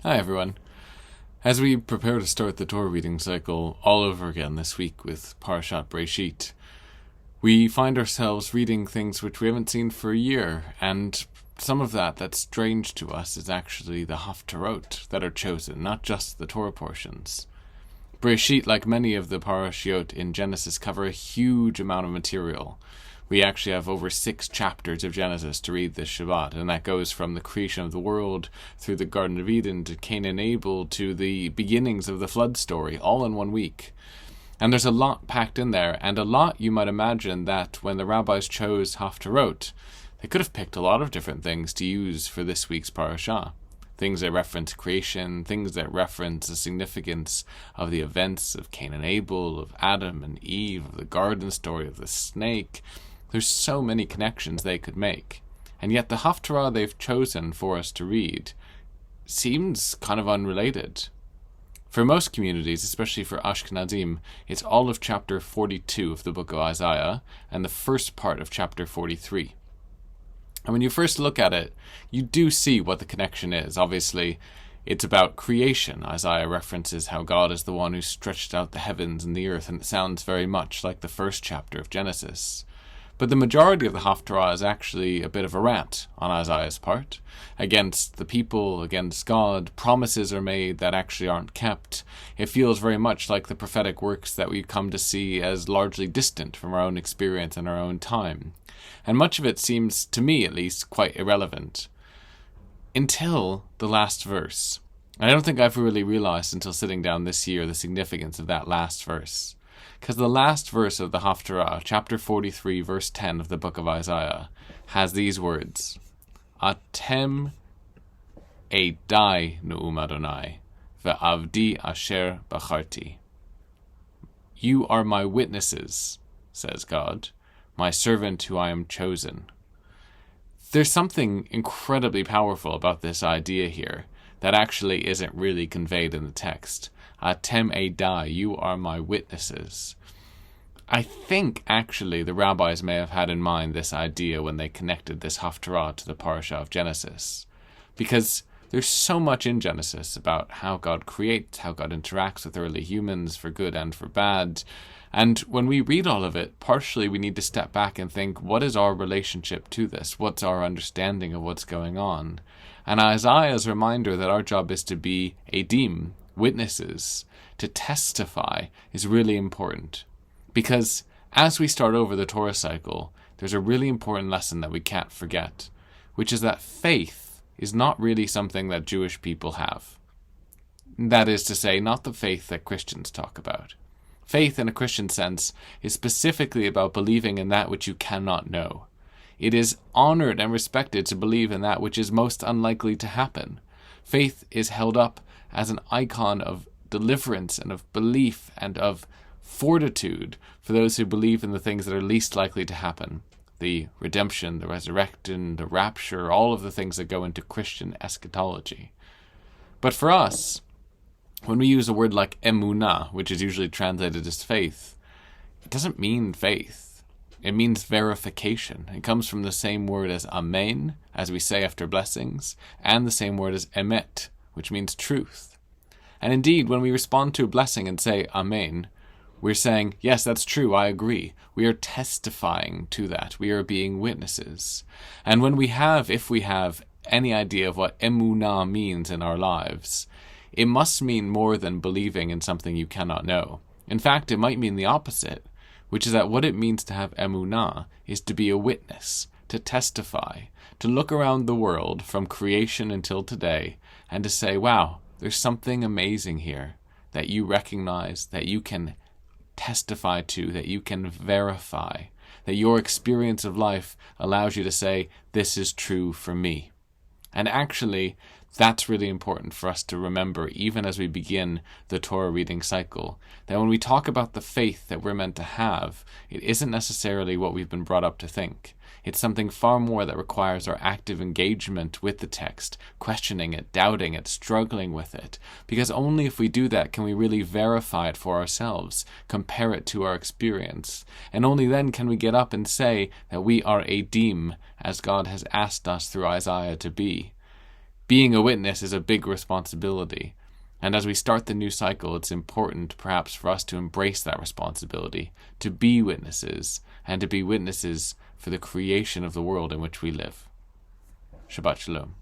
Hi everyone. As we prepare to start the Torah reading cycle all over again this week with Parashat Breshit, we find ourselves reading things which we haven't seen for a year, and some of that's strange to us is actually the Haftarot that are chosen, not just the Torah portions. Breshit, like many of the parashiot in Genesis, cover a huge amount of material. We actually have over 6 chapters of Genesis to read this Shabbat, and that goes from the creation of the world through the Garden of Eden to Cain and Abel to the beginnings of the flood story, all in 1 week. And there's a lot packed in there, and a lot you might imagine that when the rabbis chose Haftarot, they could have picked a lot of different things to use for this week's parashah. Things that reference creation, things that reference the significance of the events of Cain and Abel, of Adam and Eve, of the garden story, of the snake. There's so many connections they could make. And yet the Haftarah they've chosen for us to read seems kind of unrelated. For most communities, especially for Ashkenazim, it's all of chapter 42 of the book of Isaiah and the first part of chapter 43. And when you first look at it, you do see what the connection is. Obviously, it's about creation. Isaiah references how God is the one who stretched out the heavens and the earth, and it sounds very much like the first chapter of Genesis. But the majority of the Haftarah is actually a bit of a rant on Isaiah's part, against the people, against God. Promises are made that actually aren't kept. It feels very much like the prophetic works that we come to see as largely distant from our own experience and our own time. And much of it seems, to me at least, quite irrelevant. Until the last verse. And I don't think I've really realized until sitting down this year the significance of that last verse. Because the last verse of the Haftarah, chapter 43, verse 10 of the book of Isaiah, has these words: Atem Eidai Nu'um Adonai, ve'avdi asher bacharti. You are my witnesses, says God, my servant who I am chosen. There's something incredibly powerful about this idea here that actually isn't really conveyed in the text. Atem Eidai, you are my witnesses. I think actually the rabbis may have had in mind this idea when they connected this Haftarah to the parasha of Genesis. Because there's so much in Genesis about how God creates, how God interacts with early humans for good and for bad. And when we read all of it, partially we need to step back and think, what is our relationship to this? What's our understanding of what's going on? And Isaiah's reminder that our job is to be edim, witnesses, to testify, is really important. Because as we start over the Torah cycle, there's a really important lesson that we can't forget, which is that faith is not really something that Jewish people have. That is to say, not the faith that Christians talk about. Faith in a Christian sense is specifically about believing in that which you cannot know. It is honored and respected to believe in that which is most unlikely to happen. Faith is held up as an icon of deliverance and of belief and of fortitude for those who believe in the things that are least likely to happen. The redemption, the resurrection, the rapture, all of the things that go into Christian eschatology. But for us, when we use a word like emunah, which is usually translated as faith, it doesn't mean faith. It means verification. It comes from the same word as amen, as we say after blessings, and the same word as emet, which means truth. And indeed, when we respond to a blessing and say amen, we're saying, yes, that's true, I agree. We are testifying to that. We are being witnesses. And when we have, if we have, any idea of what emunah means in our lives, it must mean more than believing in something you cannot know. In fact, it might mean the opposite, which is that what it means to have emunah is to be a witness, to testify, to look around the world from creation until today and to say, wow, there's something amazing here that you recognize, that you can testify to, that you can verify, that your experience of life allows you to say, this is true for me. And actually, that's really important for us to remember, even as we begin the Torah reading cycle, that when we talk about the faith that we're meant to have, it isn't necessarily what we've been brought up to think. It's something far more that requires our active engagement with the text, questioning it, doubting it, struggling with it. Because only if we do that can we really verify it for ourselves, compare it to our experience. And only then can we get up and say that we are edim, as God has asked us through Isaiah to be. being a witness is a big responsibility. And as we start the new cycle, it's important perhaps for us to embrace that responsibility, to be witnesses, and to be witnesses for the creation of the world in which we live. Shabbat Shalom.